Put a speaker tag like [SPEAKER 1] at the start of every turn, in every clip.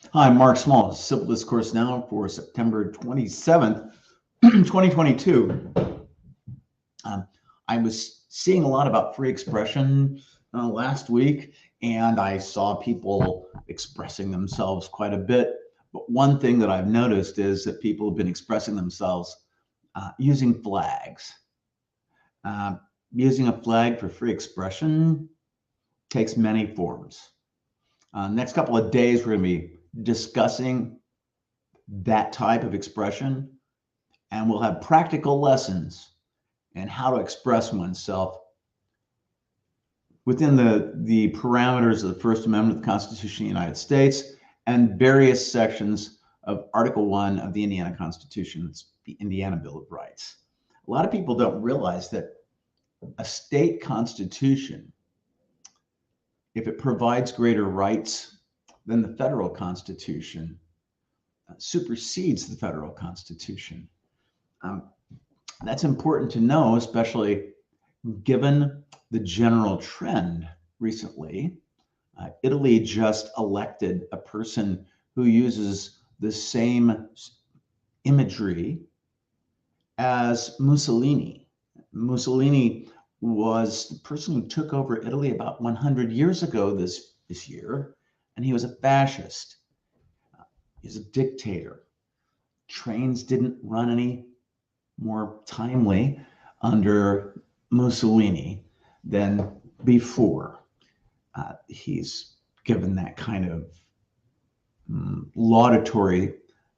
[SPEAKER 1] Hi, I'm Mark Small, Civil Discourse Now for September 27th, 2022. Um, I was seeing a lot about free expression last week, and I saw people expressing themselves quite a bit. But one thing that I've noticed is that people have been expressing themselves using flags. Uh, Using a flag for free expression takes many forms. Next couple of days, we're going to be discussing that type of expression, and we'll have practical lessons in how to express oneself within the parameters of the First Amendment of the Constitution of the United States and various sections of Article 1 of the Indiana Constitution. It's the Indiana Bill of Rights. A lot of people don't realize that a state constitution, if it provides greater rights than the federal constitution, supersedes the federal constitution. That's important to know, especially given the general trend recently. Italy just elected a person who uses the same imagery as Mussolini. Mussolini was the person who took over Italy about 100 years ago this year, and he was a fascist. He's a dictator. Trains didn't run any more timely under Mussolini than before. He's given that kind of laudatory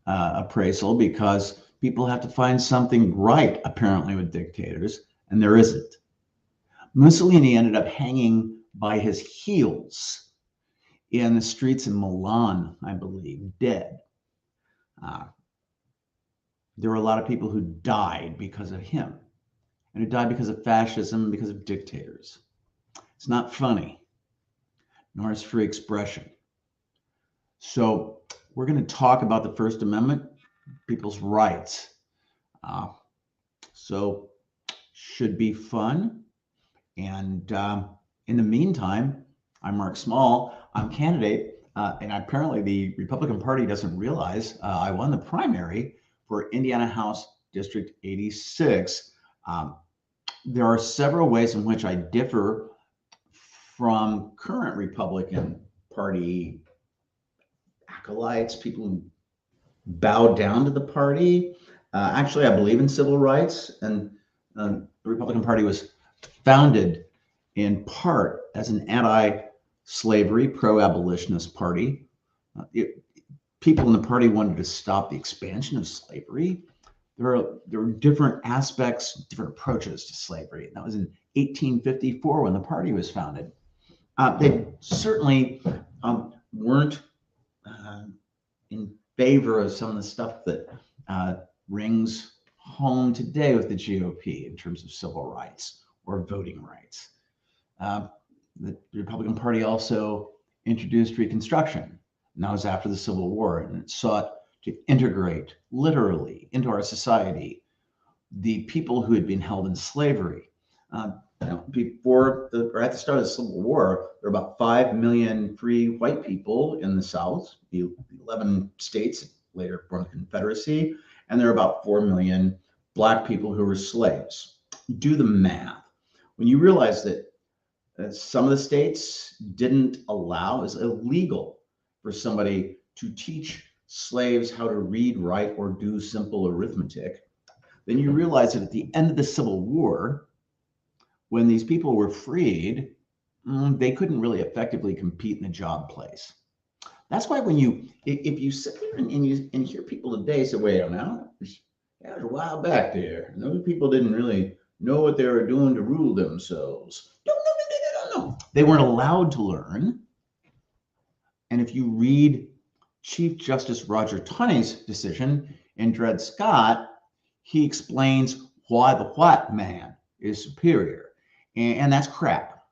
[SPEAKER 1] appraisal because people have to find something right, apparently, with dictators, and there isn't. Mussolini ended up hanging by his heels in the streets in Milan, I believe, dead. There were a lot of people who died because of him, and who died because of fascism, because of dictators. It's not funny, nor is free expression. So we're going to talk about the First Amendment, people's rights. So should be fun. And in the meantime, I'm Mark Small. I'm candidate, and apparently the Republican Party doesn't realize I won the primary for Indiana House District 86. There are several ways in which I differ from current Republican Party acolytes, people who bow down to the party. Actually, I believe in civil rights, and the Republican Party was founded in part as an anti-slavery, pro-abolitionist party. People in the party wanted to stop the expansion of slavery. There were different aspects, different approaches to slavery. That was in 1854 when the party was founded. They certainly weren't in favor of some of the stuff that rings home today with the GOP in terms of civil rights or voting rights. The Republican Party also introduced Reconstruction, and that was after the Civil War, and it sought to integrate literally into our society the people who had been held in slavery. Before or at the start of the Civil War, there were about 5 million free white people in the South, the 11 states later formed the Confederacy, and there were about 4 million Black people who were slaves. Do the math. When you realize that some of the states didn't allow, it was illegal for somebody to teach slaves how to read, write, or do simple arithmetic, then you realize that at the end of the Civil War, when these people were freed, they couldn't really effectively compete in the job place. That's why if you sit there and hear people today say, wait, now, that was a while back there, and those people didn't really know what they were doing to rule themselves. No. They weren't allowed to learn. And if you read Chief Justice Roger Taney's decision in Dred Scott, he explains why the white man is superior. And that's crap.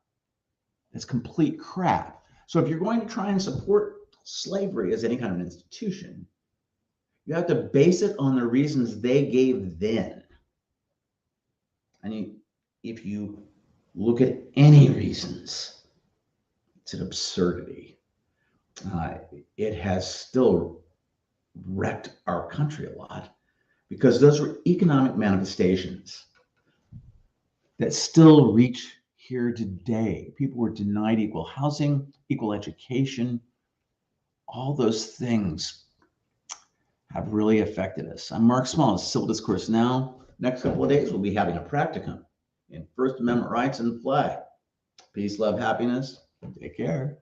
[SPEAKER 1] That's complete crap. So if you're going to try and support slavery as any kind of an institution, you have to base it on the reasons they gave then. And if you look at any reasons, it's an absurdity. uh, it has still wrecked our country a lot because those were economic manifestations that still reach here today. People were denied equal housing, equal education. All those things have really affected us. I'm Mark Small, Civil Discourse Now. Next couple of days, we'll be having a practicum in First Amendment rights and the flag. Peace, love, happiness. Take care.